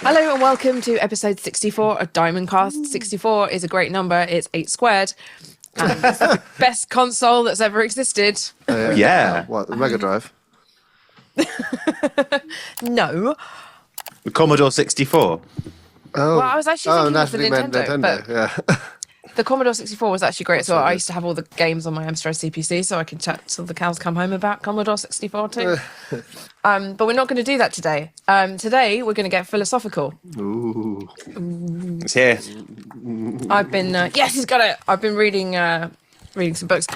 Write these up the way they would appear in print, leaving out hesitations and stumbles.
Hello and welcome to episode 64 of Diamond Cast. 64 is a great number. It's 8 squared. And it's the best console that's ever existed. Yeah. What, the Mega Drive? No. The Commodore 64. Oh, Well, I was actually thinking of the you meant Nintendo, but yeah. the Commodore 64 was actually great as well. so I good. used to have all the games on my Amstrad CPC, so I could chat till the cows come home about Commodore 64 too. But we're not going to do that today. Today, we're going to get philosophical. Ooh. It's here. I've been yes, he's got it. I've been reading some books.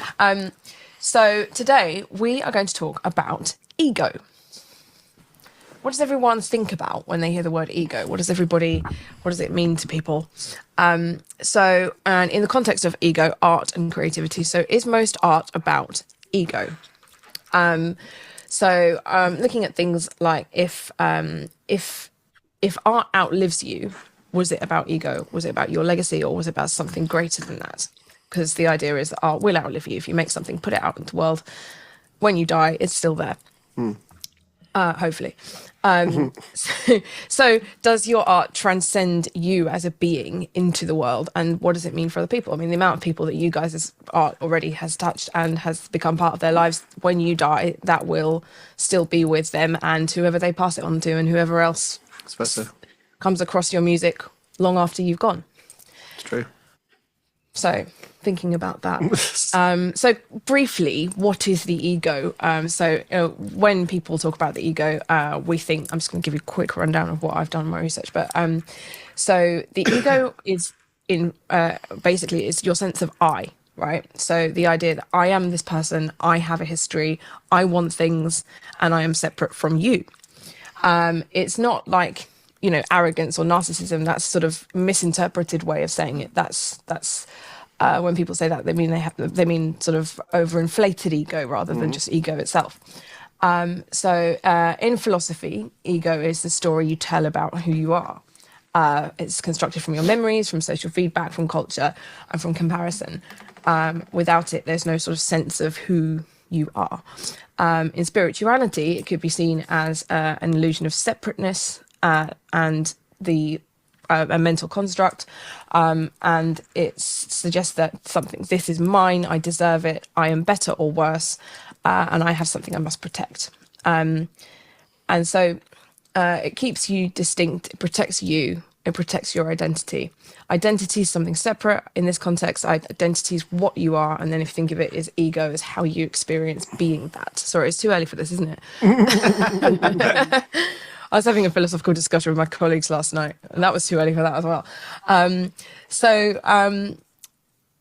So today we are going to talk about ego. What does everyone think about when they hear the word ego? What does it mean to people? And in the context of ego, art and creativity. So is most art about ego? Looking at things like if art outlives you, was it about ego? Was it about your legacy, or was it about something greater than that? Because the idea is that art will outlive you. If you make something, put it out into the world, when you die, it's still there. Hopefully. So does your art transcend you as a being into the world? And what does it mean for other people? I mean, the amount of people that you guys' art already has touched and has become part of their lives, when you die, that will still be with them and whoever they pass it on to and whoever else comes across your music long after you've gone. It's true. So thinking about that. So briefly, what is the ego? When people talk about the ego, we think, I'm just going to give you a quick rundown of what I've done in my research. But so the ego is basically it's your sense of I, right? So the idea that I am this person, I have a history, I want things, and I am separate from you. It's not like, arrogance or narcissism. That's sort of misinterpreted way of saying it. That's when people say that, they mean sort of overinflated ego rather than just ego itself. In philosophy, ego is the story you tell about who you are. It's constructed from your memories, from social feedback, from culture, and from comparison. Without it, there's no sort of sense of who you are. In spirituality, it could be seen as an illusion of separateness and a mental construct, and it suggests that this is mine, I deserve it, I am better or worse, and I have something I must protect. It keeps you distinct, it protects you, it protects your identity. Identity is something separate. In this context, identity is what you are, and then if you think of it as ego, is how you experience being that. Sorry, it's too early for this, isn't it? I was having a philosophical discussion with my colleagues last night, and that was too early for that as well.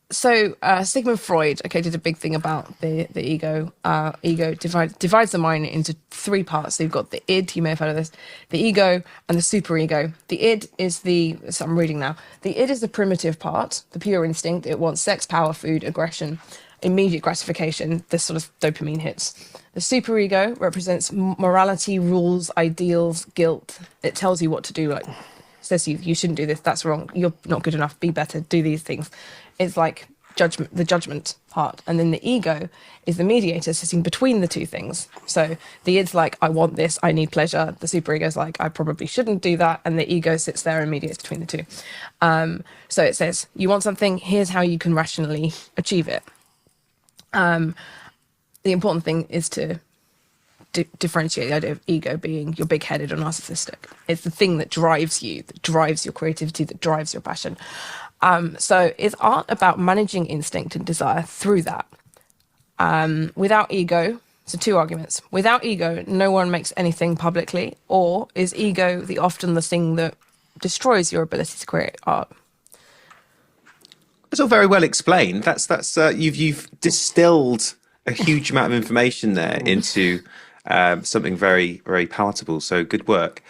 Sigmund Freud, did a big thing about the ego. Ego divides the mind into three parts. So you've got the id, you may have heard of this, the ego, and the superego. The id is I'm reading now. The id is the primitive part, the pure instinct. It wants sex, power, food, aggression, immediate gratification, this sort of dopamine hits. The superego represents morality, rules, ideals, guilt. It tells you what to do, like says to you, you shouldn't do this, that's wrong, you're not good enough, be better, do these things. It's like the judgment part. And then the ego is the mediator sitting between the two things. So the id's like, I want this, I need pleasure. The superego's like, I probably shouldn't do that. And the ego sits there and mediates between the two. So it says, you want something, here's how you can rationally achieve it. The important thing is to differentiate the idea of ego being you're big-headed or narcissistic. It's the thing that drives you, that drives your creativity, that drives your passion. So is art about managing instinct and desire through that? Without ego, so two arguments. Without ego, no one makes anything publicly, or is ego often the thing that destroys your ability to create art? It's all very well explained. That's you've distilled a huge amount of information there into something very, very palatable. So good work.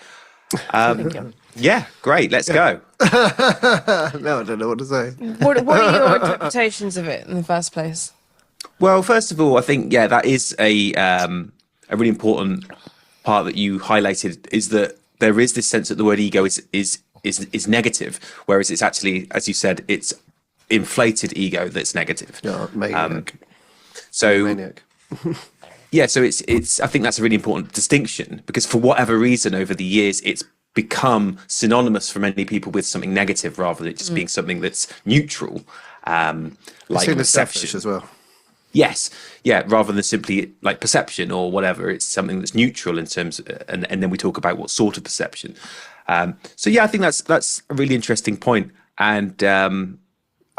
Thank you. Yeah, great. Let's go. No, I don't know what to say. What are your interpretations of it in the first place? Well, first of all, I think that is a really important part that you highlighted, is that there is this sense that the word ego is negative, whereas it's actually, as you said, it's inflated ego that's negative. Yeah, maniac. Maniac. Yeah, so it's I think that's a really important distinction, because for whatever reason over the years it's become synonymous for many people with something negative rather than it just being something that's neutral, like Seen as selfish perception. as well. Yes, yeah, rather than simply like perception or whatever, it's something that's neutral in terms, and then we talk about what sort of perception. So yeah, I think that's a really interesting point, and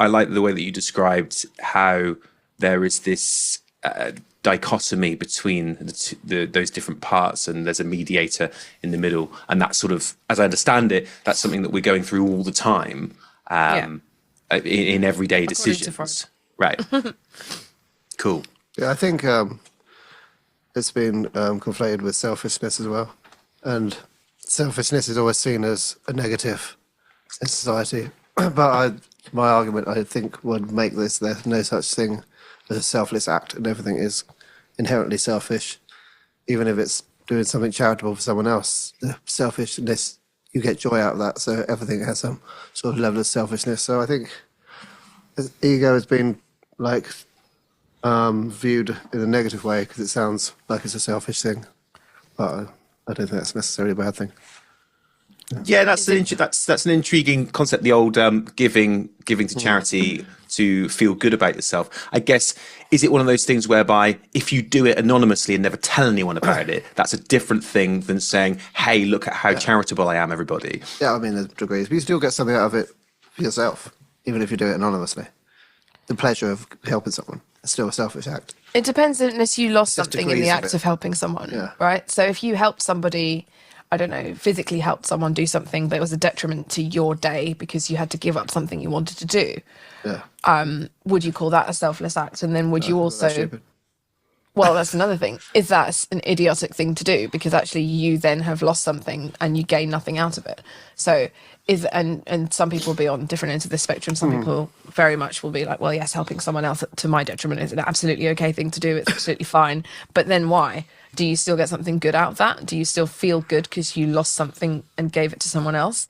I like the way that you described how there is this dichotomy between those different parts, and there's a mediator in the middle, and that's sort of, as I understand it, that's something that we're going through all the time in everyday decisions. Right. Cool. Yeah, I think it's been conflated with selfishness as well. And selfishness is always seen as a negative in society. But my argument, I think, would make this: there's no such thing as a selfless act, and everything is inherently selfish. Even if it's doing something charitable for someone else, the selfishness, you get joy out of that. So everything has some sort of level of selfishness. So I think ego has been like viewed in a negative way because it sounds like it's a selfish thing, but I don't think that's necessarily a bad thing. Yeah, that's an intriguing concept. The old giving to charity to feel good about yourself. I guess, is it one of those things whereby if you do it anonymously and never tell anyone about it, that's a different thing than saying, "Hey, look at how charitable I am, everybody." Yeah, I mean, there's degrees, but you still get something out of it for yourself, even if you do it anonymously. The pleasure of helping someone. It's still a selfish act. It depends unless you lost Just something in the degrees of act it. of helping someone, Yeah. right? So if you helped somebody, I don't know, physically helped someone do something, but it was a detriment to your day because you had to give up something you wanted to do, Yeah. would you call that a selfless act? And then would you That's also... stupid. Well, that's another thing. Is that an idiotic thing to do? Because actually you then have lost something and you gain nothing out of it. So and some people will be on different ends of the spectrum. Some people very much will be like, well, yes, helping someone else to my detriment is an absolutely okay thing to do. It's absolutely fine. But then why? Do you still get something good out of that? Do you still feel good because you lost something and gave it to someone else?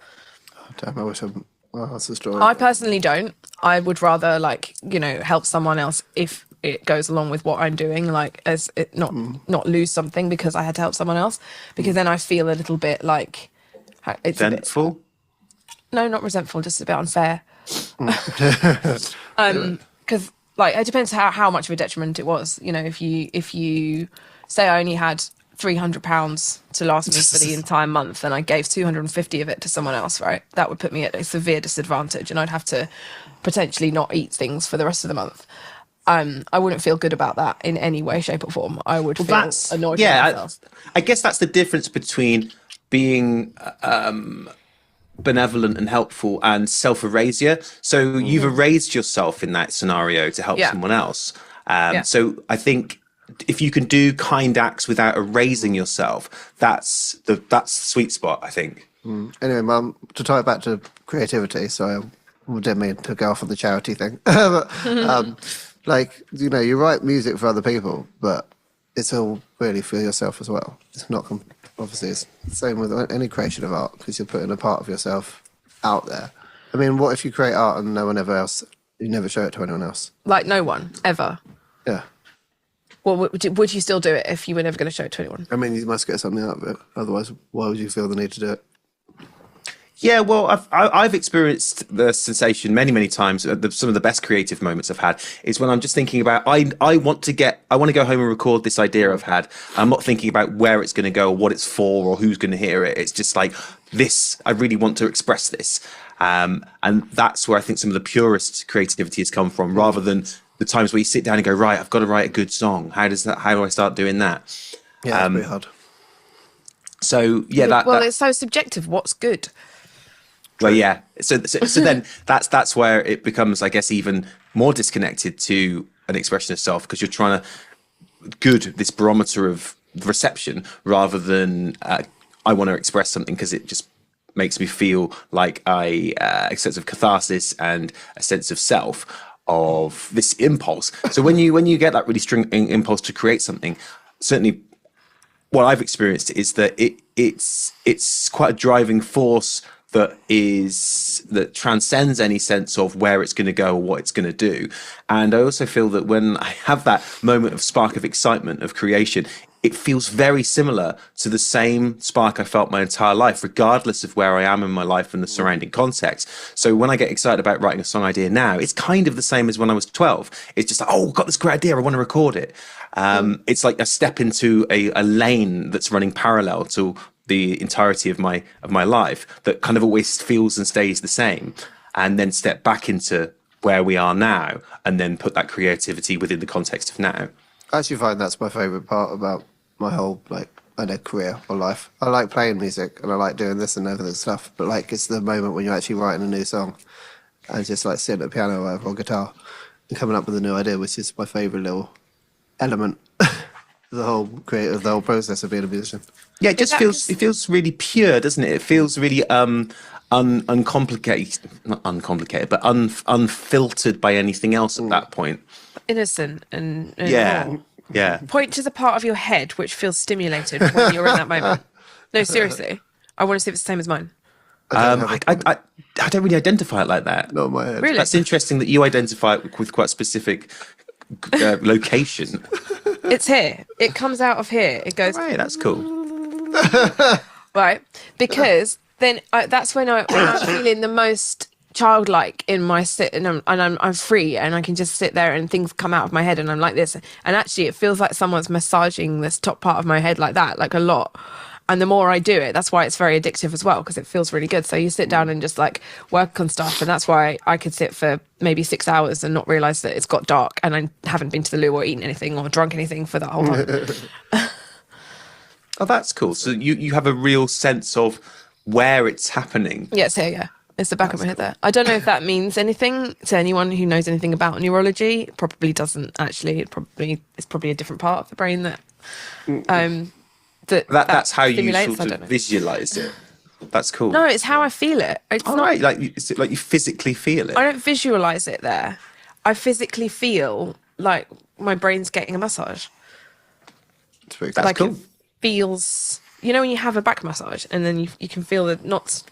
Damn, I wish well, that's the story. I personally don't. I would rather, like, you know, help someone else if it goes along with what I'm doing, like, as it not lose something because I had to help someone else, because then I feel a little bit like it's a bit, Resentful? no, not resentful, just a bit unfair. Because like it depends how much of a detriment it was. You know, if you say I only had £300 to last me for the entire month and I gave 250 of it to someone else, right? That would put me at a severe disadvantage and I'd have to potentially not eat things for the rest of the month. I wouldn't feel good about that in any way, shape or form. I would feel annoyed with myself. I guess that's the difference between being benevolent and helpful and self-erasure. So you've erased yourself in that scenario to help someone else. So I think if you can do kind acts without erasing yourself, that's the sweet spot, I think. Anyway, Mum, to tie it back to creativity, so I didn't mean to go off on the charity thing. But, like, you know, you write music for other people, but it's all really for yourself as well. It's not, obviously, it's the same with any creation of art, because you're putting a part of yourself out there. I mean, what if you create art and no one ever else, you never show it to anyone else? Like no one, ever. Yeah. Well, would you still do it if you were never going to show it to anyone? I mean, you must get something out of it. Otherwise, why would you feel the need to do it? Yeah, well, I've experienced the sensation many times. Some of the best creative moments I've had is when I'm just thinking about I want to go home and record this idea I've had. I'm not thinking about where it's going to go or what it's for or who's going to hear it. It's just like this. I really want to express this, and that's where I think some of the purest creativity has come from, rather than the times where you sit down and go, right, I've got to write a good song. How do I start doing that? Yeah, it's pretty hard. So yeah, it's so subjective. What's good? Well, yeah. So then that's where it becomes, I guess, even more disconnected to an expression of self, because you're trying to this barometer of reception rather than I want to express something because it just makes me feel like a sense of catharsis and a sense of self, of this impulse. So when you get that really strong impulse to create something, certainly what I've experienced is that it's quite a driving force that transcends any sense of where it's going to go or what it's going to do. And I also feel that when I have that moment of spark of excitement of creation, it feels very similar to the same spark I felt my entire life, regardless of where I am in my life and the surrounding context. So when I get excited about writing a song idea now, it's kind of the same as when I was 12. It's just like, oh, I've got this great idea, I want to record it. It's like a step into a lane that's running parallel to the entirety of my life that kind of always feels and stays the same, and then step back into where we are now, and then put that creativity within the context of now. I actually find that's my favourite part about my whole career or life. I like playing music and I like doing this and other stuff, but like it's the moment when you're actually writing a new song and just like sitting at the piano or whatever, or guitar and coming up with a new idea, which is my favourite little element of the whole process of being a musician. Yeah, it feels really pure, doesn't it? It feels really uncomplicated, not uncomplicated, but unfiltered by anything else at that point. Innocent and Yeah, raw. yeah. Point to the part of your head which feels stimulated when you're in that moment. No, seriously. I want to see if it's the same as mine. I don't really identify it like that. Not in my head. Really? That's interesting that you identify it with quite specific location. It's here. It comes out of here. It goes, Right, that's cool. right? Because then that's when I'm feeling the most childlike in my sit, and I'm free, and I can just sit there and things come out of my head, and I'm like this. And actually, it feels like someone's massaging this top part of my head like that, like a lot. And the more I do it, that's why it's very addictive as well, because it feels really good. So you sit down and just like work on stuff. And that's why I could sit for maybe 6 hours and not realize that it's got dark and I haven't been to the loo or eaten anything or drunk anything for that whole time. Oh, that's cool. So you have a real sense of where it's happening. Yeah, it's here, yeah. It's the back of my head there. I don't know if that means anything to anyone who knows anything about neurology. It probably doesn't, actually. It's probably a different part of the brain that... That's how you stimulates. sort of visualize it. That's cool. No, it's how I feel it. It's All not right, is it like you physically feel it? I don't visualize it there. I physically feel like my brain's getting a massage. That's like cool. it feels, you know, when you have a back massage and then you can feel the knots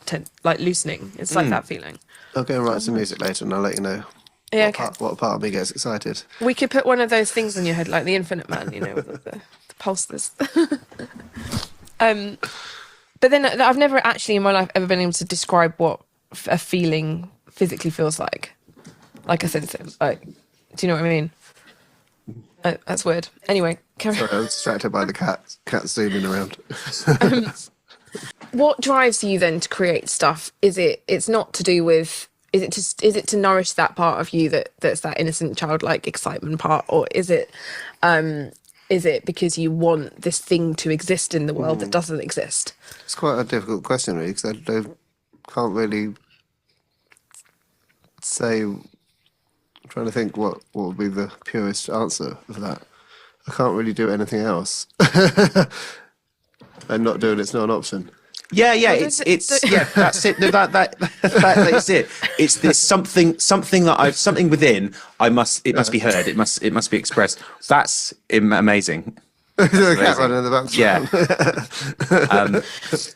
like loosening. It's like that feeling. I'll go and write some music later and I'll let you know Yeah, what part of me gets excited. We could put one of those things on your head, like the Infinite Man, you know, with the pulses. But then I've never actually in my life ever been able to describe what a feeling physically feels like. Like I said, like, do you know what I mean? That's weird. Anyway, carry on. Sorry, I was distracted by the cat zooming around. What drives you then to create stuff? It's not to do with, is it to nourish that part of you that's that innocent childlike excitement part, or is it because you want this thing to exist in the world that doesn't exist? It's quite a difficult question, really, because I can't really say. I'm trying to think what would be the purest answer of that. I can't really do anything else, and not doing it's not an option. Yeah, it's that's it. No, that is it. It's this something within. It must be heard. It must be expressed. That's amazing. The cat running in the background. Yeah.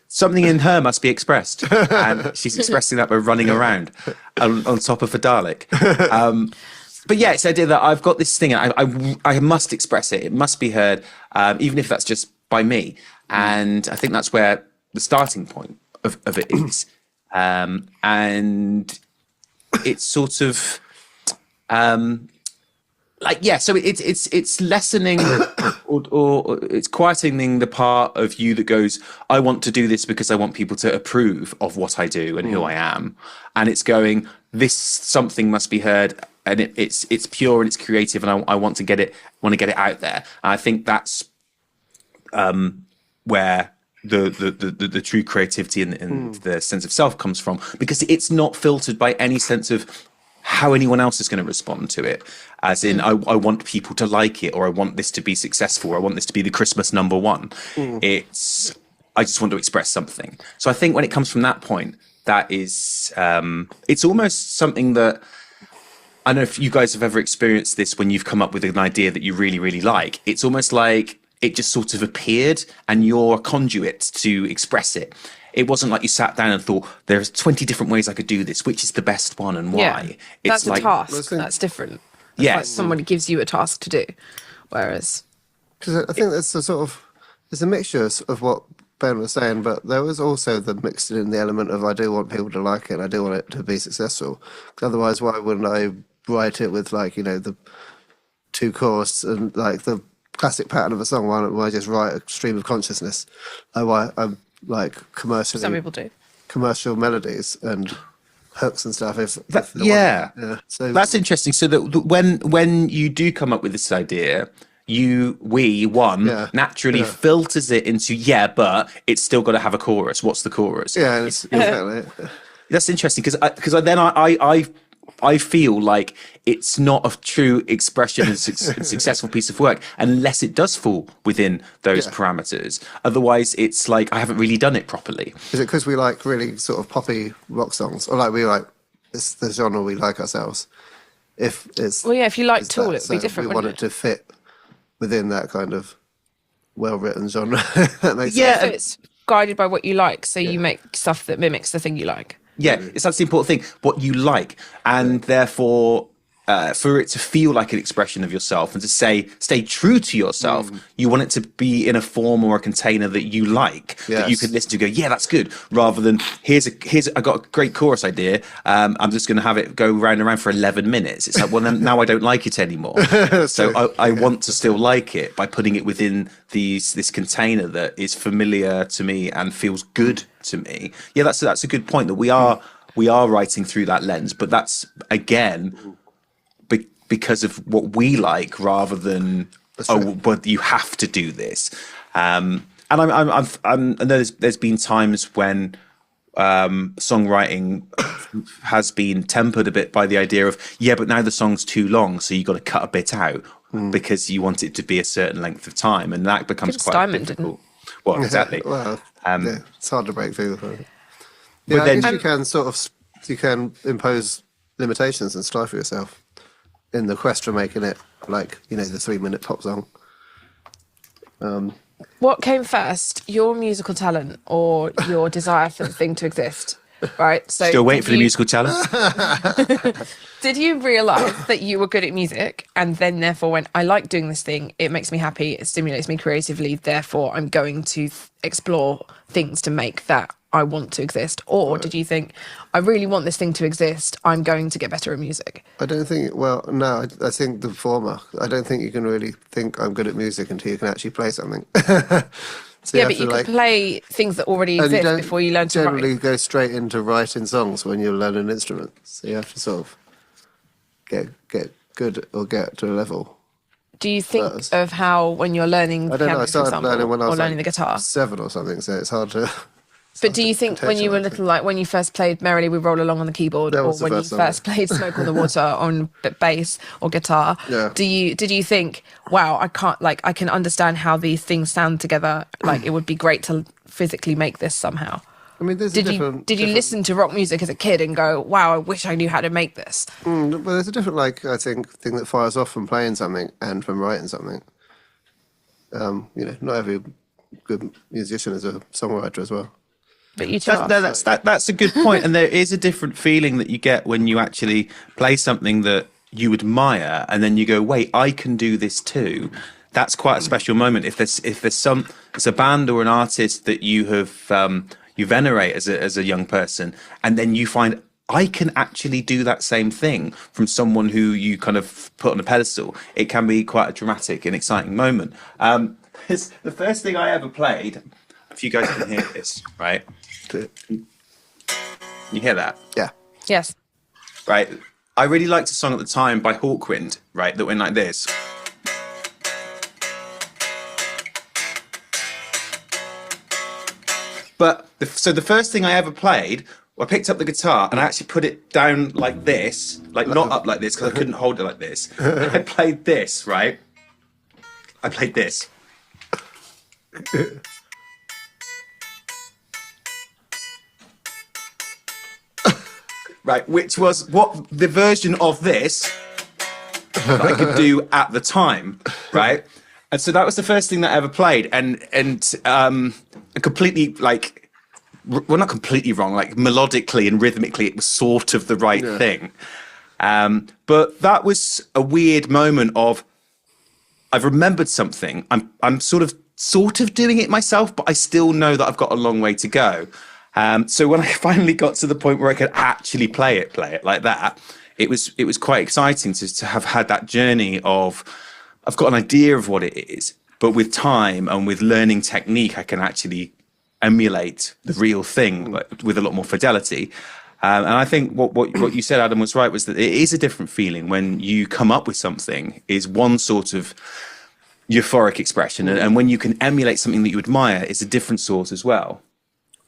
Something in her must be expressed, and she's expressing that by running around on top of a Dalek. But yeah, it's the idea that I've got this thing. I must express it. It must be heard, even if that's just by me. And I think that's where the starting point of it is, and it's sort of so it's lessening or it's quietening the part of you that goes, I want to do this because I want people to approve of what I do and who I am, and it's going, this something must be heard, and it's pure and it's creative, and I want to get it out there. And I think that's where the true creativity and the sense of self comes from, because it's not filtered by any sense of how anyone else is going to respond to it. As in, I want people to like it, or I want this to be successful, or I want this to be the Christmas #1. I just want to express something. So I think when it comes from that point, that is, it's almost something that, I don't know if you guys have ever experienced this when you've come up with an idea that you really, really like. It's almost like it just sort of appeared and you're a conduit to express it. It wasn't like you sat down and thought, there's 20 different ways I could do this. Which is the best one and why? Yeah, It's that's like a task. That's different. It's like somebody gives you a task to do. Whereas Because I think that's a sort of there's a mixture of what Ben was saying, but there was also the mixed in the element of I do want people to like it, I do want it to be successful. 'Cause otherwise, why wouldn't I write it with like the two chords and like the classic pattern of a song? Why don't I just write a stream of consciousness? I'm like Some people do. commercial melodies and hooks and stuff. If Yeah. So That's interesting. So that when you do come up with this idea, Yeah. naturally Yeah. filters it into but it's still got to have a chorus. What's the chorus? yeah, and it's exactly. That's interesting because I feel like it's not a true expression and successful piece of work unless it does fall within those Yeah. parameters. Otherwise, it's like I haven't really done it properly. Is it because we like really sort of poppy rock songs, or like we like it's the genre we like ourselves? If it's Well, yeah, if you like it's Tool, that, it would be so different, We want wouldn't it to fit within that kind of well-written genre. That makes Yeah. So it's guided by what you like, so you make stuff that mimics the thing you like. Yeah, that's the important thing, what you like. And therefore, for it to feel like an expression of yourself and to stay true to yourself, you want it to be in a form or a container that you like, that you Yes. could listen to go, yeah, that's good, rather than I got a great chorus idea. I'm just going to have it go round and round for 11 minutes. It's like, well, then, now I don't like it anymore. So I want to still like it by putting it within this container that is familiar to me and feels good to me. Yeah, that's a good point, that we are writing through that lens, but that's again because of what we like rather than but you have to do this. And I know there's been times when songwriting has been tempered a bit by the idea of but now the song's too long, so you got to cut a bit out because you want it to be a certain length of time, and that becomes Jim quite Steinman difficult. Well, exactly. Well, it's hard to break through. But Yeah, I then- guess you can impose limitations and stifle yourself in the quest for making it like the 3-minute pop song. What came first, your musical talent or your desire for the thing to exist? Right. So Still waiting did for the you- musical challenge. Did you realise that you were good at music and then therefore went, I like doing this thing, it makes me happy, it stimulates me creatively, therefore I'm going to explore things to make that I want to exist? Or did you think, I really want this thing to exist, I'm going to get better at music? I don't think. Well, no, I think the former. I don't think you can really think I'm good at music until you can actually play something. So Yeah, have but to, you like, can play things that already and you exist don't before you learn to generally write. go straight into writing songs when you learn an instrument. So you have to sort of get good or get to a level. Do you think first. of how when you're learning I don't know. piano, I for started example, learning when I or was learning like the guitar? 7 or something. So it's hard to. But do you think when you were contextualise it. little, like when you first played Merrily We Roll Along on the keyboard, That or was the when you first song. first played Smoke on the Water on bass or guitar, Yeah. did you think, wow, I can understand how these things sound together, like it would be great to physically make this somehow? I mean, there's Did a you different. listen to rock music as a kid and go, wow, I wish I knew how to make this? Well, there's a different, like, I think, thing that fires off from playing something and from writing something. Not every good musician is a songwriter as well. But you two are. That's a good point, and there is a different feeling that you get when you actually play something that you admire, and then you go, "Wait, I can do this too." That's quite a special moment. If it's a band or an artist that you have you venerate as a young person, and then you find, I can actually do that same thing from someone who you kind of put on a pedestal. It can be quite a dramatic and exciting moment. It's the first thing I ever played. If you guys can hear this, right? You hear that? Yeah. Yes. Right. I really liked a song at the time by Hawkwind, right, that went like this. But so the first thing I ever played, I picked up the guitar and I actually put it down like this, like not up like this because I couldn't hold it like this. I played this, right? I played this. Right, which was what the version of this that I could do at the time, right? And so that was the first thing that I ever played, and completely well, not completely wrong, like melodically and rhythmically, it was sort of the right thing. But that was a weird moment of, I've remembered something. I'm sort of doing it myself, but I still know that I've got a long way to go. So when I finally got to the point where I could actually play it like that, it was quite exciting to have had that journey of I've got an idea of what it is, but with time and with learning technique, I can actually emulate the real thing with a lot more fidelity. And I think what you said, Adam, was right, was that it is a different feeling when you come up with something is one sort of euphoric expression. And when you can emulate something that you admire, it's a different sort as well.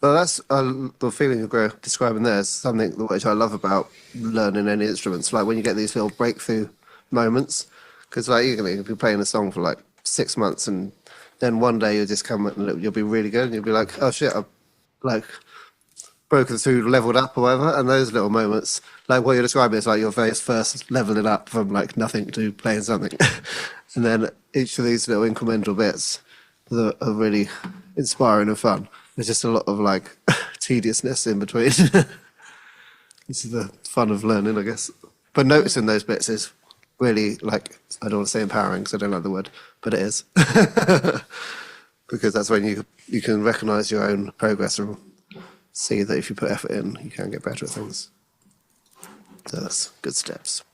Well, that's the feeling you're describing there is something which I love about learning any instruments. Like when you get these little breakthrough moments, because like you're going to be playing a song for like 6 months, and then one day you'll just come and you'll be really good, and you'll be like, oh shit, I've like broken through, leveled up or whatever. And those little moments, like what you're describing, is like your very first leveling up from like nothing to playing something, and then each of these little incremental bits that are really inspiring and fun. There's just a lot of like tediousness in between. This is the fun of learning, I guess. But noticing those bits is really like, I don't want to say empowering because I don't like the word, but it is. Because that's when you can recognise your own progress and see that if you put effort in, you can get better at things. So that's good steps.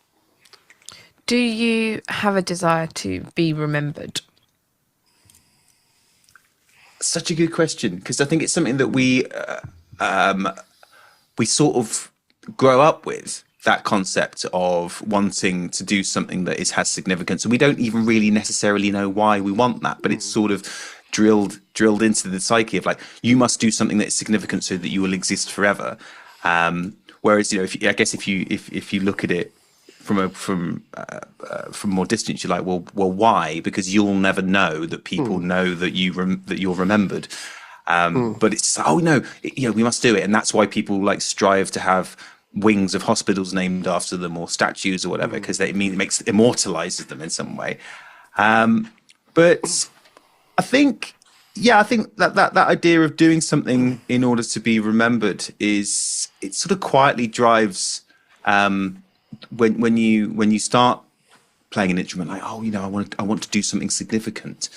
Do you have a desire to be remembered? Such a good question, because I think it's something that we sort of grow up with, that concept of wanting to do something that has significance, and we don't even really necessarily know why we want that, but it's sort of drilled into the psyche of like, you must do something that is significant so that you will exist forever. Whereas, you know, if you look at it from more distance, you're like, well, why? Because you'll never know that people know that you're remembered. But it's just, oh no, we must do it, and that's why people like strive to have wings of hospitals named after them or statues or whatever, because it immortalizes them in some way. But I think that idea of doing something in order to be remembered it sort of quietly drives. When you start playing an instrument, like, oh, I want to do something significant.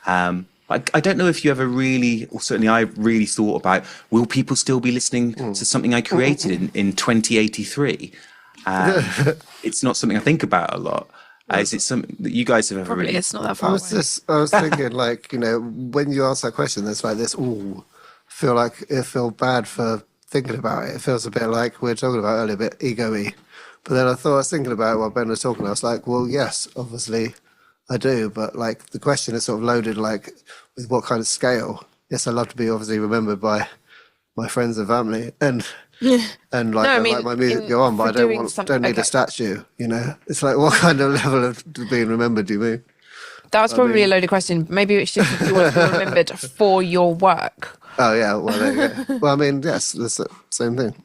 I don't know if you ever really, or certainly I really thought about, will people still be listening to something I created in 2083? It's not something I think about a lot. Is it something that you guys have ever Probably really? it's not that far away. I was thinking, like, when you ask that question, there's like this, feel bad for thinking about it. It feels a bit like we were talking about earlier, a bit ego-y. But then I was thinking about it while Ben was talking. I was like, well, yes, obviously I do. But like the question is sort of loaded, like with what kind of scale? Yes, I love to be obviously remembered by my friends and family, and like, No, I mean, like my music go on, but I don't need a statue. It's like, what kind of level of being remembered do you mean? That was probably a loaded question. Maybe it's just if you want to be remembered for your work. Oh yeah, well there you go. Well, I mean, yes, that's the same thing.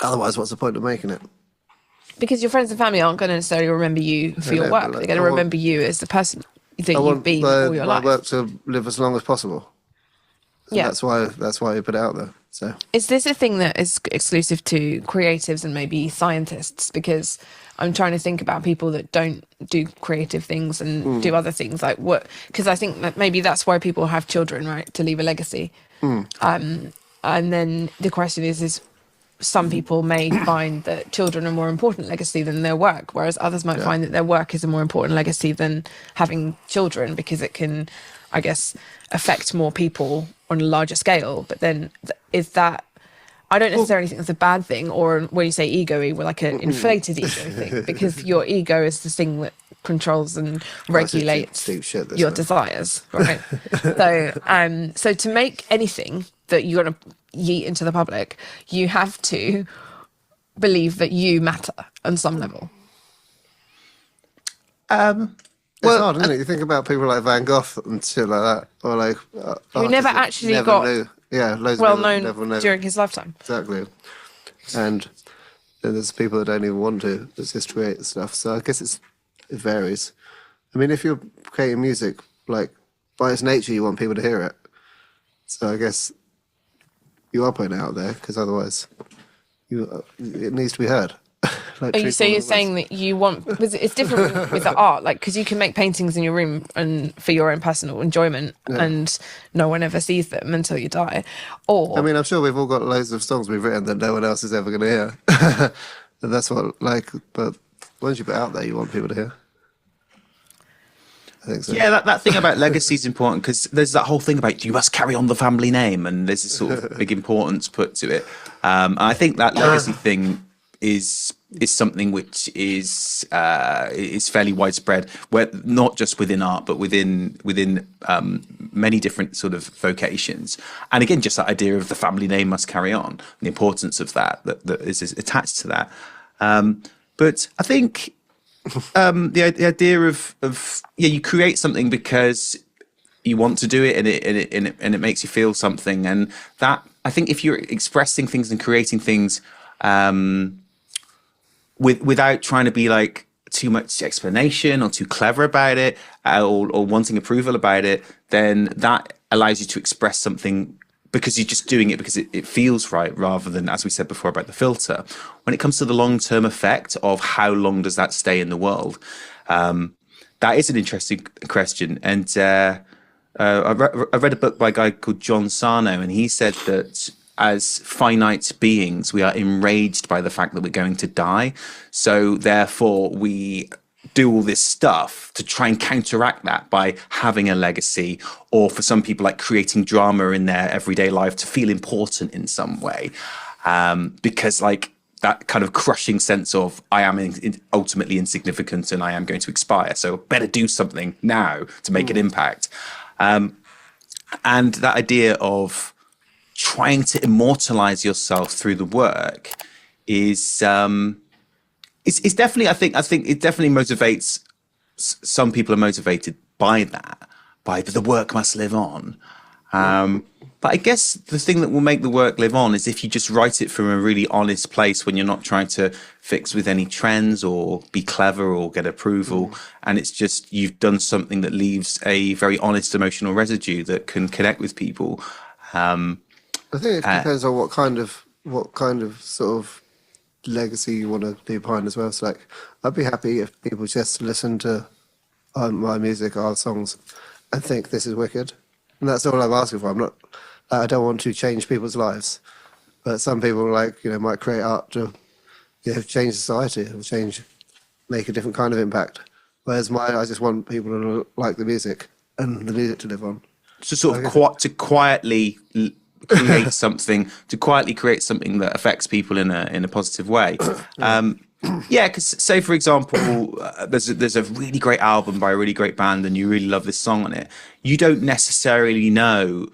Otherwise, what's the point of making it? Because your friends and family aren't going to necessarily remember you for your work. They're going to remember you as the person that you've been all your life. I want my work to live as long as possible. And Yeah. that's why you put it out there. So Is this a thing that is exclusive to creatives and maybe scientists? Because I'm trying to think about people that don't do creative things and do other things, like what? Because I think that maybe that's why people have children, right, to leave a legacy. And then the question is some people may find that children are a more important legacy than their work, whereas others might find that their work is a more important legacy than having children, because it can, I guess, affect more people on a larger scale. But then is that, I don't necessarily think that's a bad thing, or when you say ego-y, we're like an inflated ego thing, because your ego is the thing that controls and regulates deep shit, your desires, right? So to make anything that you're going to yeet into the public, you have to believe that you matter on some level. it's hard, isn't it? You think about people like Van Gogh and shit like that, or like Who never artists that actually got knew. Loads well of people known never knew. during his lifetime. Exactly. And then there's people that don't even want to, that just create stuff. So I guess it varies. I mean, if you're creating music, like by its nature, you want people to hear it. So I guess you are putting it out there, because otherwise it needs to be heard. like Are you, treat so all you're of us. saying that you want, because it's different with the art, like, because you can make paintings in your room and for your own personal enjoyment, and no one ever sees them until you die. I Or mean, I'm sure we've all got loads of songs we've written that no one else is ever going to hear. And that's what, like, but once you put it out there, you want people to hear. I think so. Yeah, that thing about legacy is important because there's that whole thing about you must carry on the family name, and there's this sort of big importance put to it. And I think that legacy thing is something which is fairly widespread, where not just within art, but within many different sort of vocations. And again, just that idea of the family name must carry on, and the importance of that is attached to that. But I think. The idea of you create something because you want to do it, and it makes you feel something, and that, I think, if you're expressing things and creating things without trying to be like too much explanation or too clever about it, or wanting approval about it, then that allows you to express something because you're just doing it because it feels right, rather than, as we said before, about the filter. When it comes to the long-term effect of how long does that stay in the world, that is an interesting question. And I read a book by a guy called John Sarno, and he said that as finite beings, we are enraged by the fact that we're going to die. So therefore, we do all this stuff to try and counteract that by having a legacy, or for some people, like creating drama in their everyday life to feel important in some way, because like that kind of crushing sense of I am ultimately insignificant and I am going to expire, so better do something now to make an impact. And that idea of trying to immortalize yourself through the work is it's definitely, I think it definitely motivates. Some people are motivated by that, by the work must live on. But I guess the thing that will make the work live on is if you just write it from a really honest place, when you're not trying to fix with any trends or be clever or get approval. And it's just, you've done something that leaves a very honest emotional residue that can connect with people. I think it depends on what kind of sort of legacy you want to leave behind as well. So, like, I'd be happy if people just listen to my music, our songs, and think this is wicked, and that's all I'm asking for. I'm not. I don't want to change people's lives, but some people, like, might create art to, change society or make a different kind of impact. Whereas I just want people to like the music and the music to live on. To sort of to quietly create something, that affects people in a positive way. Because say, for example, there's a really great album by a really great band, and you really love this song on it. You don't necessarily know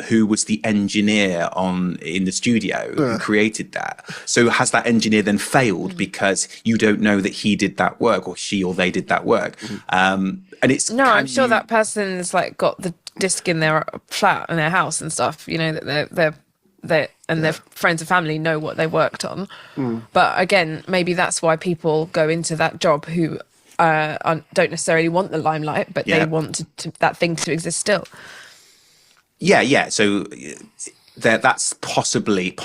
who was the engineer in the studio who created that. So has that engineer then failed because you don't know that he did that work, or she or they did that work? And it's I'm sure that person's like got the disc in their flat in their house and stuff. That their friends and family know what they worked on. But again, maybe that's why people go into that job who don't necessarily want the limelight, but they want that thing to exist still. Yeah. So that's possibly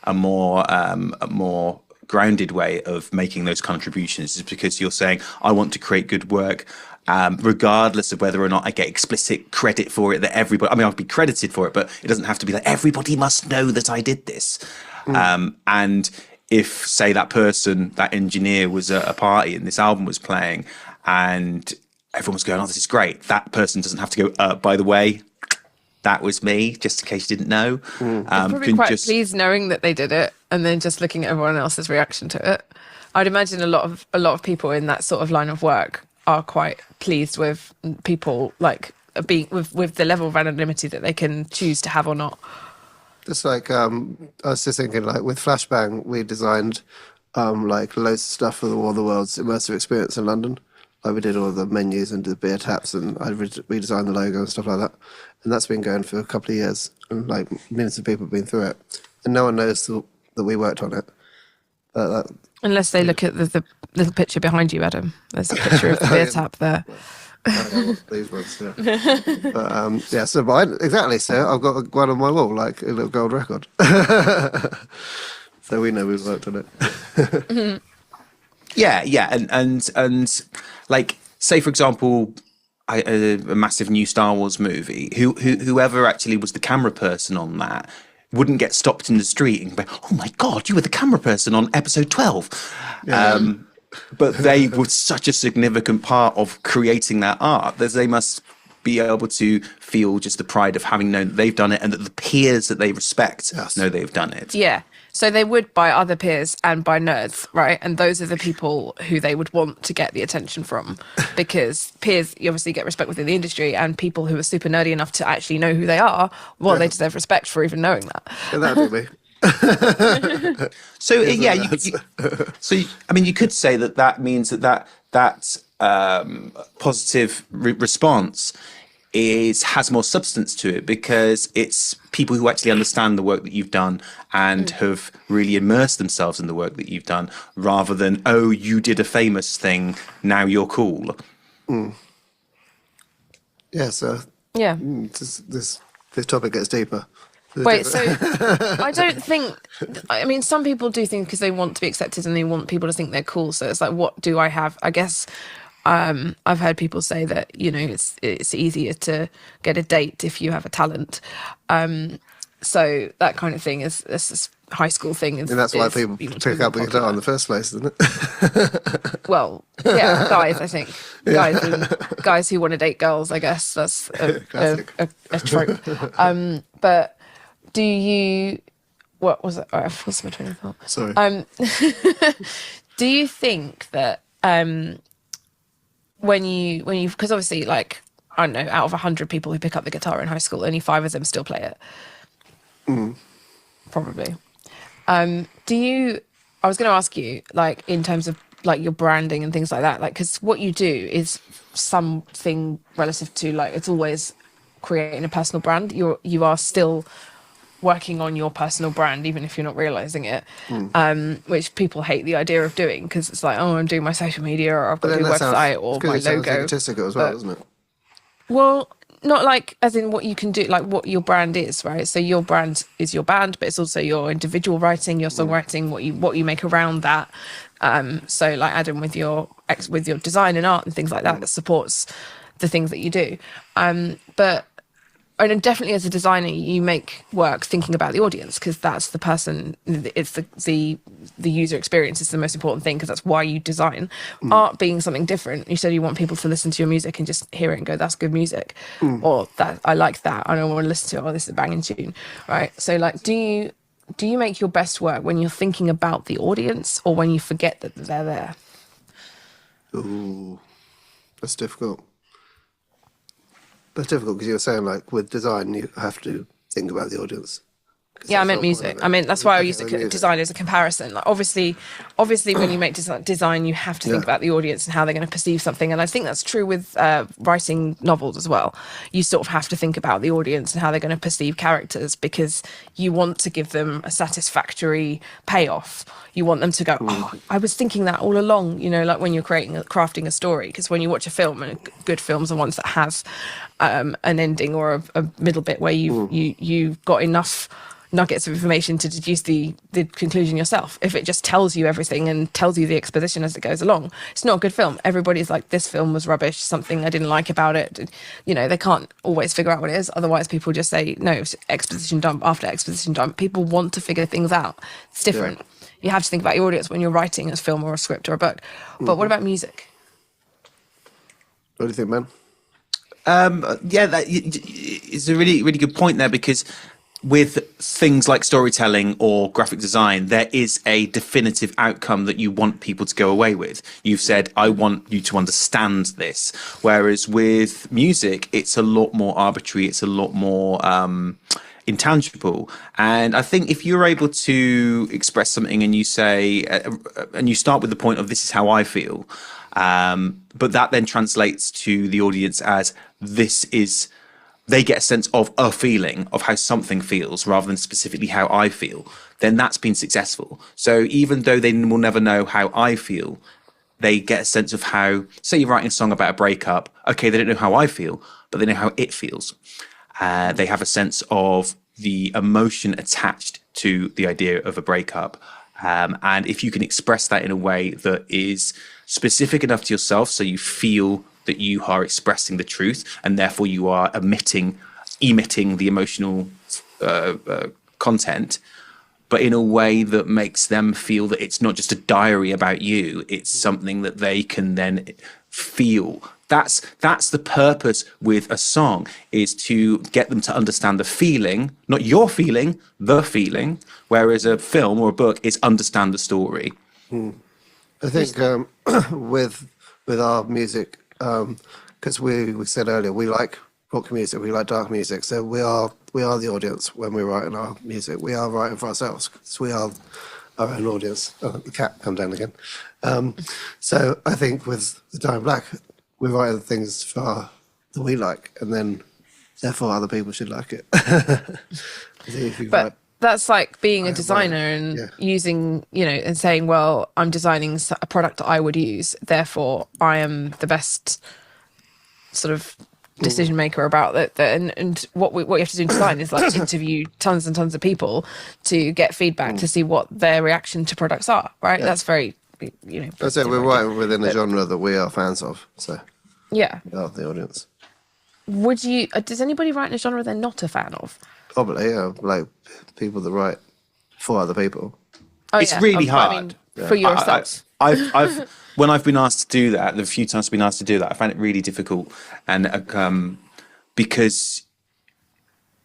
a more grounded way of making those contributions, is because you're saying, I want to create good work, regardless of whether or not I get explicit credit for it. That everybody, I mean, I'll be credited for it, but it doesn't have to be like everybody must know that I did this. And if, say, that engineer was at a party and this album was playing, and everyone was going, "Oh, this is great," that person doesn't have to go, by the way, that was me, just in case you didn't know. Probably quite pleased knowing that they did it, and then just looking at everyone else's reaction to it. I'd imagine a lot of people in that sort of line of work are quite pleased with people like being with the level of anonymity that they can choose to have or not. Just like I was just thinking, like with Flashbang, we designed like loads of stuff for the War of the Worlds immersive experience in London. Like we did all the menus and the beer taps, and I redesigned the logo and stuff like that. And that's been going for a couple of years, and like millions of people have been through it, and no one knows that we worked on it. Unless they look at the little picture behind you, Adam. There's a picture of the beer tap there. These ones, yeah. But exactly. So I've got one on my wall, like a little gold record. So we know we've worked on it. Yeah, and like, say for example, a massive new Star Wars movie. Whoever actually was the camera person on that wouldn't get stopped in the street and be, "Oh my God, you were the camera person on episode 12." But they were such a significant part of creating that art that they must be able to feel just the pride of having known that they've done it and that the peers that they respect know they've done it. Yeah. So they would by other peers and by nerds, right? And those are the people who they would want to get the attention from, because peers, you obviously get respect within the industry, and people who are super nerdy enough to actually know who they are, well, they deserve respect for even knowing that. Yeah, that'd be me. So I mean, you could say that means that positive response has more substance to it, because it's people who actually understand the work that you've done and have really immersed themselves in the work that you've done, rather than, oh, you did a famous thing, now you're cool. Yeah. So Yeah. this topic gets deeper. Wait, so I don't think, I mean, some people do things because they want to be accepted and they want people to think they're cool. So it's like, what do I have? I guess I've heard people say that, you know, it's easier to get a date if you have a talent. So that kind of thing is this high school thing. And that's why people pick up the guitar in the first place, isn't it? Well, yeah, guys, I think. Guys who want to date girls, I guess that's a trope. But do you, what was it? Oh, I've lost my train of thought. Sorry. Do you think that when you, because obviously, like, I don't know, out of 100 people who pick up the guitar in high school, only 5 of them still play it. Probably. Do you, I was going to ask you, like, in terms of like your branding and things like that, like, because what you do is something relative to, like, it's always creating a personal brand. You are still working on your personal brand, even if you're not realizing it, which people hate the idea of doing, because it's like, oh, I'm doing my social media, or I've got to do a website, or my logo. Egotistical as well, isn't it? Well, not like as in what you can do, like what your brand is, right? So your brand is your band, but it's also your individual writing, your songwriting, what you make around that. So like Adam with your design and art and things like that supports the things that you do. But and definitely as a designer, you make work thinking about the audience, because that's the person. It's the user experience is the most important thing, because that's why you design. Art being something different. You said you want people to listen to your music and just hear it and go, "That's good music," or "That I like that. I don't want to listen to it. Oh, this is a banging tune," right? So like, do you make your best work when you're thinking about the audience, or when you forget that they're there? Ooh, that's difficult. That's difficult because you were saying, like, with design, you have to think about the audience. Yeah, I meant music. I mean, that's why I used design as a comparison. Like, obviously, when you make design, you have to think about the audience and how they're going to perceive something. And I think that's true with writing novels as well. You sort of have to think about the audience and how they're going to perceive characters, because you want to give them a satisfactory payoff. You want them to go, "Oh, I was thinking that all along." You know, like when you're crafting a story. Because when you watch a film, and good films are ones that have an ending or a middle bit where you've got enough nuggets of information to deduce the conclusion yourself. If it just tells you everything and tells you the exposition as it goes along, it's not a good film. Everybody's like, "This film was rubbish, something I didn't like about it." You know, they can't always figure out what it is. Otherwise people just say, no, it's exposition dump after exposition dump. People want to figure things out. It's different. You have to think about your audience when you're writing a film or a script or a book. But what about music? What do you think, man? Yeah, that is a really, really good point there, because with things like storytelling or graphic design, there is a definitive outcome that you want people to go away with. You've said, "I want you to understand this." Whereas with music, it's a lot more arbitrary. It's a lot more intangible. And I think if you're able to express something and you say, and you start with the point of, "This is how I feel," but that then translates to the audience as they get a sense of a feeling of how something feels rather than specifically how I feel, then that's been successful. So even though they will never know how I feel, they get a sense of how, say you're writing a song about a breakup. Okay, they don't know how I feel, but they know how it feels. They have a sense of the emotion attached to the idea of a breakup. And if you can express that in a way that is specific enough to yourself, so you feel that you are expressing the truth, and therefore you are emitting the emotional content, but in a way that makes them feel that it's not just a diary about you, it's something that they can then feel. That's the purpose with a song, is to get them to understand the feeling, not your feeling, the feeling, whereas a film or a book is understand the story. I think with our music, because we said earlier, we like rock music, we like dark music, so we are the audience when we're writing our music. We are writing for ourselves, because we are our own audience. Oh, the cat come down again. So I think with The Dying Black, we're writing things that we like, and then therefore other people should like it. But that's like being a designer and using, and saying, well, I'm designing a product that I would use, therefore I am the best sort of decision maker about that. And what you have to do in design is like interview tons and tons of people to get feedback to see what their reaction to products are, right? That's very, that's it. We're writing within a genre that we are fans of, so yeah, we are the audience. Would you does anybody write in a genre they're not a fan of? Probably, yeah, like people that write for other people. It's really hard. I mean, for yourself. I've when I've been asked to do that, the few times I've been asked to do that, I find it really difficult, and because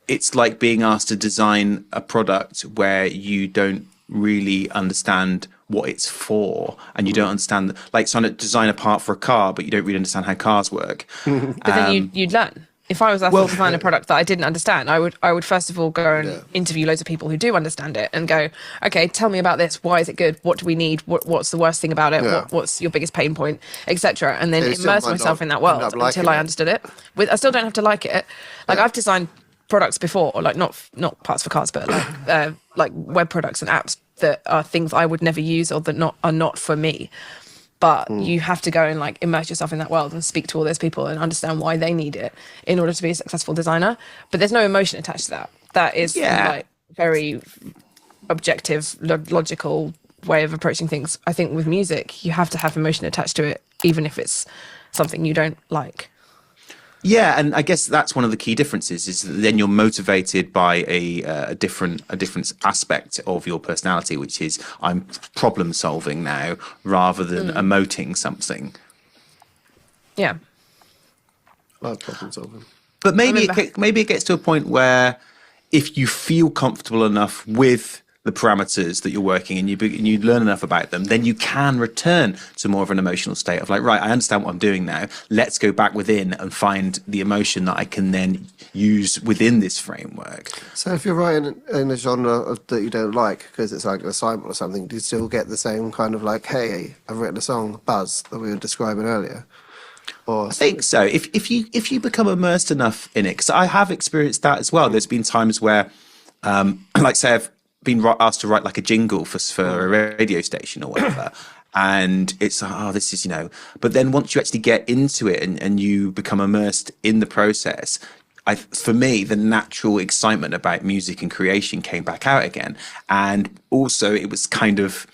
it's like being asked to design a product where you don't really understand what it's for, and you don't understand, like trying to design a part for a car, but you don't really understand how cars work. But then you'd learn. If I was asked to design a product that I didn't understand, I would first of all go and interview loads of people who do understand it and go, okay, tell me about this. Why is it good? What do we need? What's the worst thing about it? Yeah. What's your biggest pain point, etc. And then immerse myself in that world until I understood it. I still don't have to like it. Like I've designed products before, like not parts for cars, but like web products and apps that are things I would never use or that are not for me. But you have to go and like immerse yourself in that world and speak to all those people and understand why they need it in order to be a successful designer. But there's no emotion attached to that. That is like very objective, logical way of approaching things. I think with music, you have to have emotion attached to it, even if it's something you don't like. Yeah, and I guess that's one of the key differences, is that then you're motivated by a different aspect of your personality, which is I'm problem solving now rather than emoting something. Yeah, I like problem solving. But maybe it gets to a point where if you feel comfortable enough with the parameters that you're working and you learn enough about them, then you can return to more of an emotional state of like, right, I understand what I'm doing now. Let's go back within and find the emotion that I can then use within this framework. So if you're writing in a genre that you don't like, because it's like an assignment or something, do you still get the same kind of like, hey, I've written a song, buzz, that we were describing earlier? Or I think so. If you become immersed enough in it, because I have experienced that as well. There's been times where, like say I've been asked to write like a jingle for a radio station or whatever, and it's this is but then once you actually get into it and you become immersed in the process, for me the natural excitement about music and creation came back out again, and also it was kind of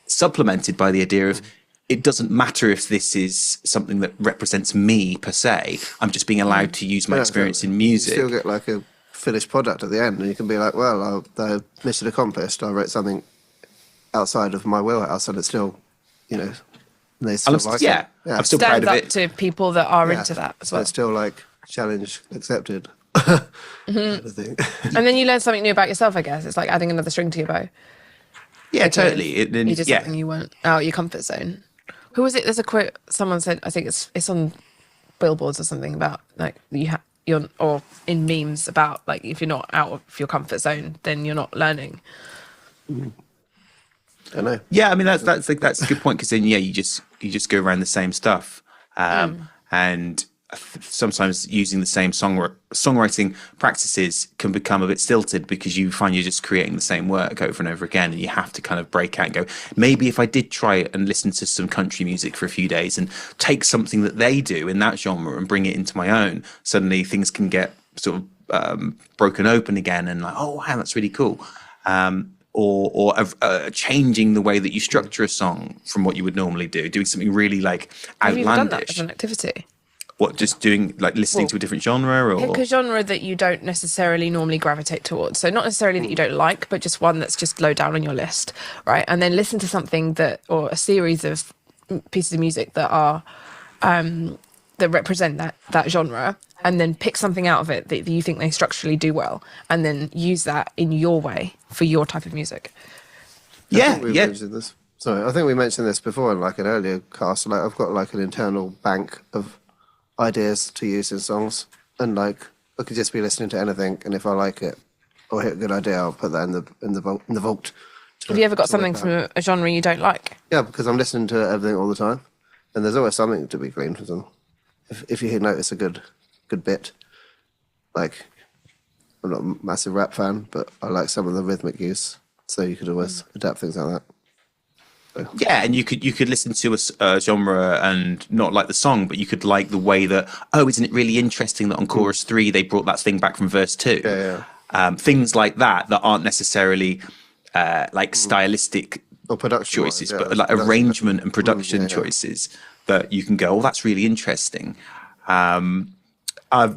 supplemented by the idea of it doesn't matter if this is something that represents me per se, I'm just being allowed to use my experience in music. You still get like a finished product at the end, and you can be like, well, the mission accomplished. I wrote something outside of my wheelhouse, and it's still, they still like it. Yeah, I'm still proud of it. Stands up to people that are into that as well. It's still like challenge accepted. Kind of thing. And then you learn something new about yourself, I guess. It's like adding another string to your bow. Yeah, totally. You did something you weren't out of your comfort zone. Who was it? There's a quote someone said, I think it's on billboards or something, about like or in memes about like if you're not out of your comfort zone, then you're not learning. I know. Yeah, I mean that's a good point, because then you just go around the same stuff, and sometimes using the same songwriting practices can become a bit stilted, because you find you're just creating the same work over and over again, and you have to kind of break out and go, maybe if I did try and listen to some country music for a few days and take something that they do in that genre and bring it into my own, suddenly things can get sort of broken open again, and like, oh wow, that's really cool. or changing the way that you structure a song from what you would normally do, doing something really like Have you ever done that outlandish. as an activity? What, just doing like listening to a different genre, or Pick a genre that you don't necessarily normally gravitate towards. So not necessarily that you don't like, but just one that's just low down on your list, right? And then listen to something that, or a series of pieces of music that are that represent that genre, and then pick something out of it that you think they structurally do well, and then use that in your way for your type of music. yeah, We yeah. mentioned this. Sorry, I think we mentioned this before in like an earlier cast. Like I've got like an internal bank of ideas to use in songs, and like I could just be listening to anything, and if I like it or hit a good idea, I'll put that in the vault. Have you ever got to work something out. from a genre you don't like? Yeah, because I'm listening to everything all the time, and there's always something to be gleaned from them. If you notice a good bit, like I'm not a massive rap fan, but I like some of the rhythmic use, so you could always adapt things like that. Yeah, and you could listen to a genre and not like the song, but you could like the way that, oh, isn't it really interesting that on chorus 3 they brought that thing back from verse 2? Yeah. Things like that aren't necessarily like stylistic Or production choices, wise, yeah, but like production. arrangement and production yeah. choices that you can go, oh, that's really interesting. I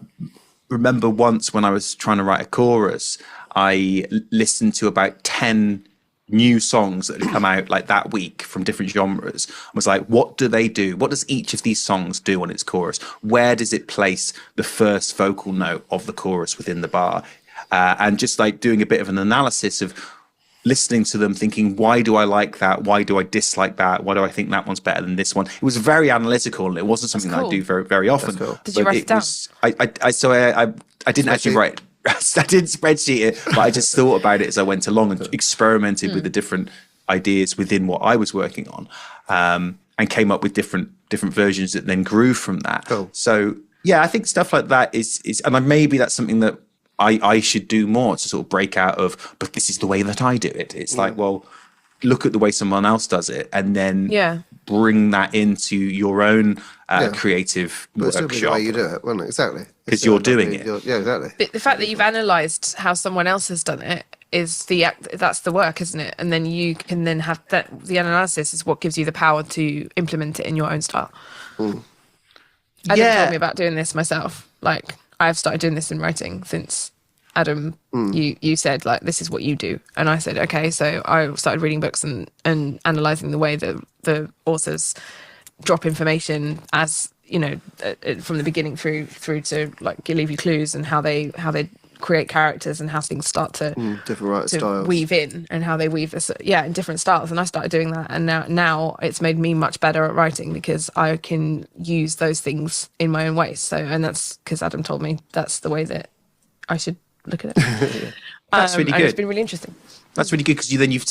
remember once when I was trying to write a chorus, I listened to about 10 new songs that had come out like that week from different genres. I was like, what do they do? What does each of these songs do on its chorus? Where does it place the first vocal note of the chorus within the bar? And just like doing a bit of an analysis of listening to them, thinking, why do I like that? Why do I dislike that? Why do I think that one's better than this one? It was very analytical, and it wasn't something that I do very, very often. Cool. Did you write it down? I didn't actually write. I didn't spreadsheet it, but I just thought about it as I went along and experimented with the different ideas within what I was working on, and came up with different versions that then grew from that. Cool. So yeah, I think stuff like that is, and maybe that's something that I should do more to sort of break out of, but this is the way that I do it. It's like, well, look at the way someone else does it, and then bring that into your own creative But it's still be the workshop. way you do it, well, exactly. 'Cause you're doing it. Yeah, exactly. But the fact that you've analysed how someone else has done it is that's the work, isn't it? And then you can then have that. The analysis is what gives you the power to implement it in your own style. Adam told me about doing this myself. Like, I've started doing this in writing since Adam, you said, like, this is what you do. And I said, okay. So I started reading books and analysing the way that the authors drop information, as, you know, from the beginning through to, like, leave you clues, and how they create characters, and how things start to Different writer to styles. weave in, and how they weave this in different styles. And I started doing that, and now it's made me much better at writing, because I can use those things in my own way. So, and that's because Adam told me that's the way that I should look at it. That's really and it's good. been really interesting. That's really good, because you've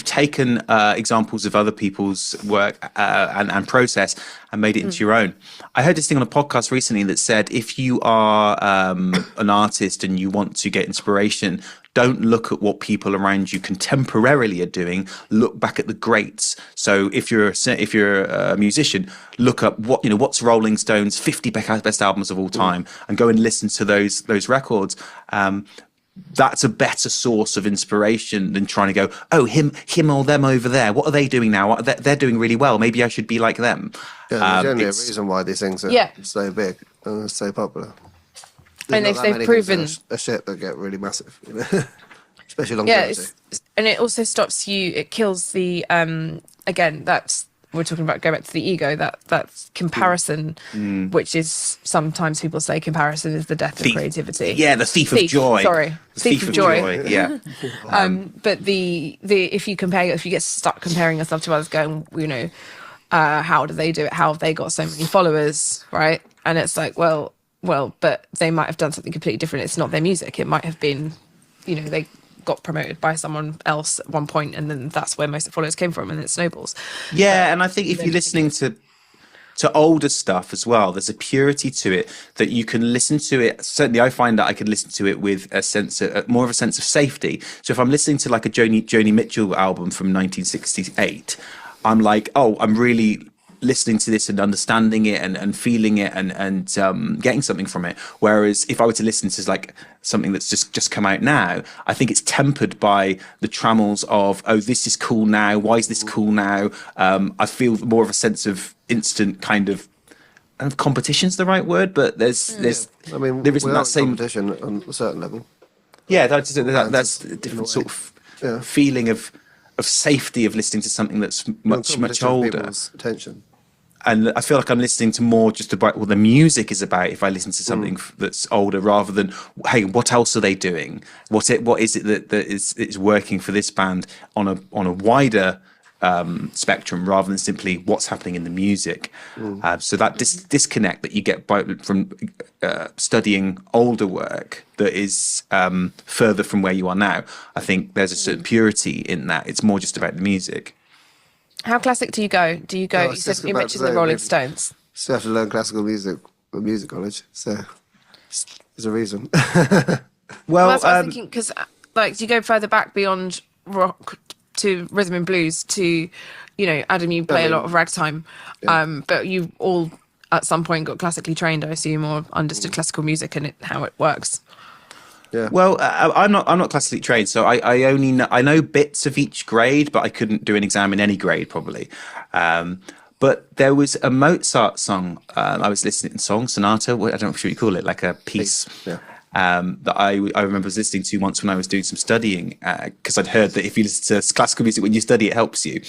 taken examples of other people's work and process and made it into your own. I heard this thing on a podcast recently that said, if you are an artist and you want to get inspiration, don't look at what people around you contemporarily are doing. Look back at the greats. So if you're a musician, look up what's Rolling Stones' 50 best albums of all time, and go and listen to those records. That's a better source of inspiration than trying to go, oh, him or them over there, what are they doing now? They're doing really well. Maybe I should be like them. Yeah, there's only a reason why these things are so big and so popular. And There's not that they've many proven things that are shit that get really massive, you know? Especially yeah, longevity. and it also stops you. It kills the again. That's we're talking about. Go back to the ego. That comparison, which is sometimes people say comparison is the death of creativity. Yeah, the thief of joy. Sorry, thief of joy. Yeah. But the if you get stuck comparing yourself to others, going, you know, how do they do it? How have they got so many followers, right? And it's like, well, but they might have done something completely different. It's not their music. It might have been, you know, they got promoted by someone else at one point, and then that's where most of the followers came from, and it snowballs. Yeah, and I think if you're listening to older stuff as well, there's a purity to it that you can listen to it. Certainly, I find that I can listen to it with a sense of more of a sense of safety. So if I'm listening to like a Joni Mitchell album from 1968, I'm like, oh, I'm really listening to this and understanding it and feeling it and getting something from it. Whereas if I were to listen to like something that's just come out now, I think it's tempered by the trammels of, oh, this is cool now. Why is this cool now? I feel more of a sense of instant kind of, I don't know if competition's the right word, but there's I mean, there isn't we are that same competition on a certain level. Yeah, that's a different sort of Yeah. feeling of safety of listening to something that's much Competition of older. people's attention. And I feel like I'm listening to more just about what the music is about if I listen to something that's older, rather than, hey, what else are they doing? What is it that is working for this band on a wider spectrum, rather than simply what's happening in the music. So that disconnect that you get from studying older work that is further from where you are now, I think there's a certain purity in that. It's more just about the music. How classic do you go? Do you go? Oh, You I was said just you about to mentioned say, the Rolling maybe. Stones. So you have to learn classical music at music college. So there's a reason. Well, Well, that's what I was thinking, because like, do you go further back beyond rock to rhythm and blues to, Adam, you play a lot of ragtime, but you all at some point got classically trained, I assume, or understood classical music and how it works. Yeah. Well, I'm not classically trained, so I only know bits of each grade, but I couldn't do an exam in any grade probably. But there was a Mozart song I was listening to, sonata. I don't know what you call it, like a piece. Yeah. That I remember was listening to once when I was doing some studying, because I'd heard that if you listen to classical music when you study, it helps you.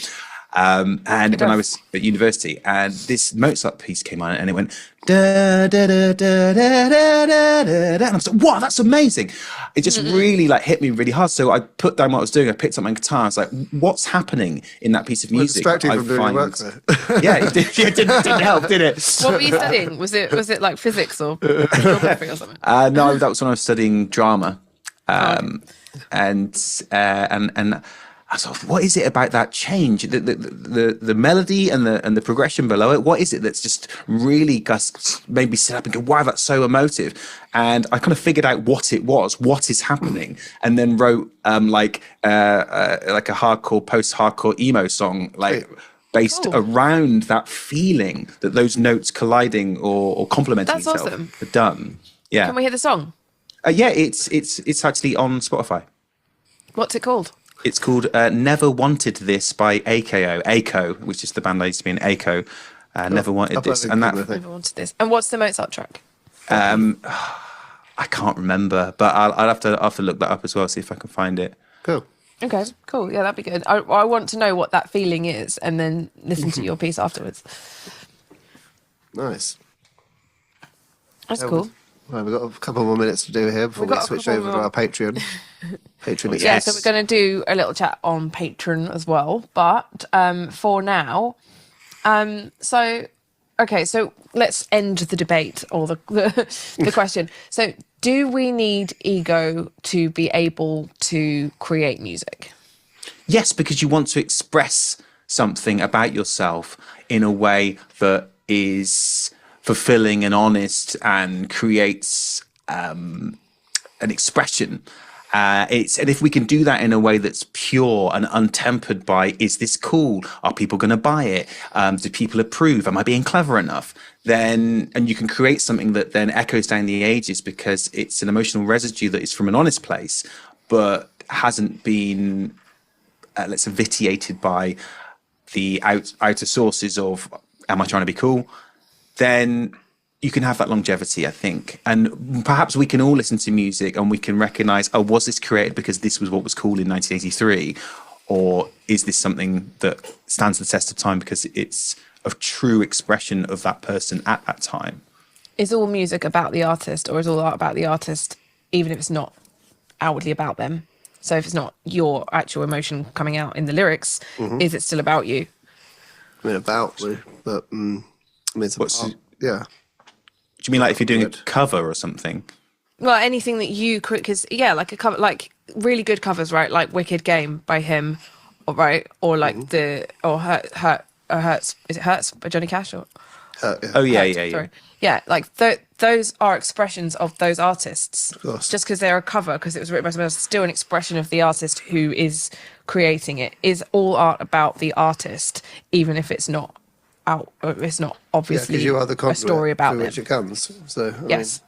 And when I was at university, and this Mozart piece came on, and it went da da da da da da da da, and I was like, "Wow, that's amazing!" It just really like hit me really hard. So I put down what I was doing. I picked up my guitar. I was like, "What's happening in that piece of music?" Distract you from doing your work there. Yeah, it didn't help, did it? What were you studying? Was it like physics or geography or something? No, that was when I was studying drama, and I thought, what is it about that change, the melody and the progression below it? What is it that's just really made me sit up and go, wow, that's so emotive? And I kind of figured out what it was, what is happening, and then wrote like a hardcore, post-hardcore emo song, like based around that feeling that those notes colliding or complementing That's each other awesome. are done. Yeah, Can we hear the song? yeah, it's actually on Spotify. What's it called? It's called Never Wanted This by ACO, which is the band I used to be in, ACO. Never Wanted This. And that, Never wanted this. And what's the Mozart track? I can't remember, but I'll have to look that up as well, see if I can find it. Cool. Okay, cool. Yeah, that'd be good. I want to know what that feeling is, and then listen to your piece afterwards. Nice. That's cool. Well, we've got a couple more minutes to do here before we switch over to our Patreon. Patreon Yeah, so we're going to do a little chat on Patreon as well. But for now, so let's end the debate or the question. So, do we need ego to be able to create music? Yes, because you want to express something about yourself in a way that is fulfilling and honest and creates an expression. And if we can do that in a way that's pure and untempered by, is this cool? Are people going to buy it? Do people approve? Am I being clever enough? And you can create something that then echoes down the ages because it's an emotional residue that is from an honest place, but hasn't been, let's say, vitiated by the outer sources of, am I trying to be cool? Then you can have that longevity, I think. And perhaps we can all listen to music and we can recognize, oh, was this created because this was what was cool in 1983? Or is this something that stands the test of time because it's a true expression of that person at that time? Is all music about the artist, or is all art about the artist, even if it's not outwardly about them? So if it's not your actual emotion coming out in the lyrics, is it still about you? I mean, but I mean, it's yeah. Do you mean like if you're doing a cover or something? Well, anything that you create, because like a cover, like really good covers, right? Like "Wicked Game" by him, or right, or like Hurts. Is it Hurts by Johnny Cash? Or Yeah. Oh yeah, Hurts, yeah. sorry. Yeah, like those are expressions of those artists. Of course. Just because they're a cover, because it was written by someone else, still an expression of the artist who is creating it. Is all art about the artist, even if it's not out. It's not Yeah, obviously because you are the a conduit story about through them. which it comes. So Yes.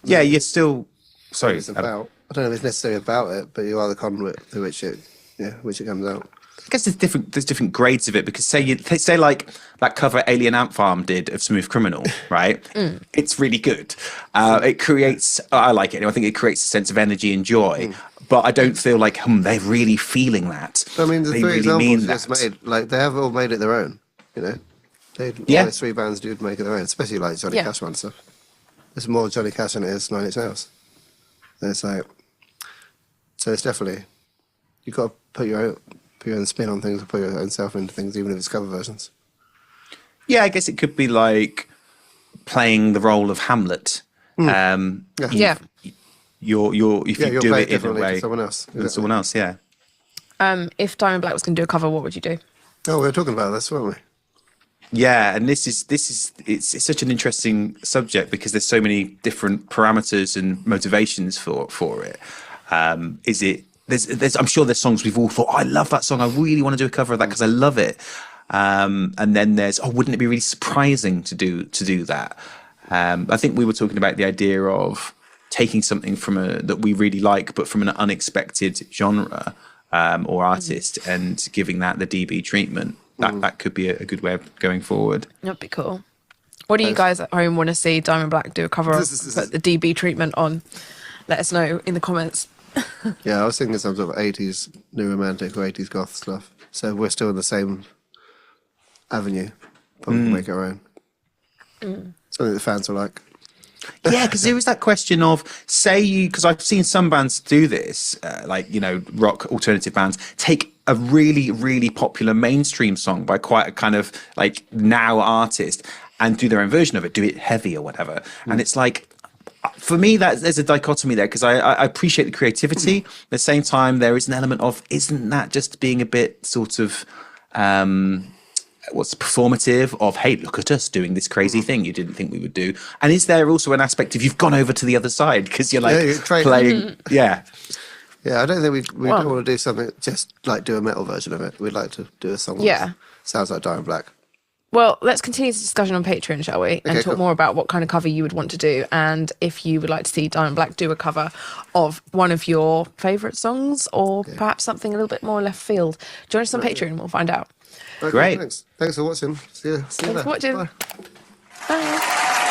Yeah, you're still. Sorry, it's Adam. about. I don't know if it's necessarily about it, but you are the conduit through which it, which it comes out. I guess there's different grades of it because say like that cover Alien Ant Farm did of Smooth Criminal, right? It's really good. It creates. I like it. I think it creates a sense of energy and joy. But I don't feel like they're really feeling that. I mean, the they three really mean examples you just that. made, like they have all made it their own. You know, they Yeah. those three bands do make it their own, especially like Johnny Yeah. Cash one stuff. There's more Johnny Cash than it is Nine Inch Nails. And it's like, so it's definitely you got to put your own spin on things, or put your own self into things, even if it's cover versions. Yeah, I guess it could be like playing the role of Hamlet. Yeah. Yeah. You're if you You'll do play it in a differently way to someone else. than someone else. Yeah. If Diamond Black was going to do a cover, what would you do? Oh, we were talking about this, weren't we? Yeah, and this is it's such an interesting subject because there's so many different parameters and motivations for it. Is it there's I'm sure there's songs we've all thought, I love that song, I really want to do a cover of that because I love it. And then there's wouldn't it be really surprising to do that? I think we were talking about the idea of taking something from that we really like, but from an unexpected genre or artist, and giving that the DB treatment. That could be a good way of going forward. That'd be cool. What do you guys at home want to see Diamond Black do a cover of? Put the DB treatment on. Let us know in the comments. Yeah, I was thinking some sort of 80s new romantic or 80s goth stuff. So we're still in the same avenue, but we can make our own. Something the fans will like. Yeah, because there is that question of because I've seen some bands do this, like rock alternative bands take a really really popular mainstream song by quite a kind of like now artist and do their own version of it, do it heavy or whatever, and it's like. For me, there's a dichotomy there because I appreciate the creativity. At the same time, there is an element of isn't that just being a bit sort of what's performative of hey, look at us doing this crazy thing you didn't think we would do, and is there also an aspect of you've gone over to the other side because you're like you're playing yeah. Yeah, I don't think we don't want to do something just like do a metal version of it. We'd like to do a song that sounds like Diamond Black. Well, let's continue this discussion on Patreon, shall we? And talk cool. more about what kind of cover you would want to do, and if you would like to see Diamond Black do a cover of one of your favourite songs, or perhaps something a little bit more left field. Join us on Patreon and we'll find out. Okay, Great. Thanks for watching. See you Thanks there. for watching. Bye. Bye.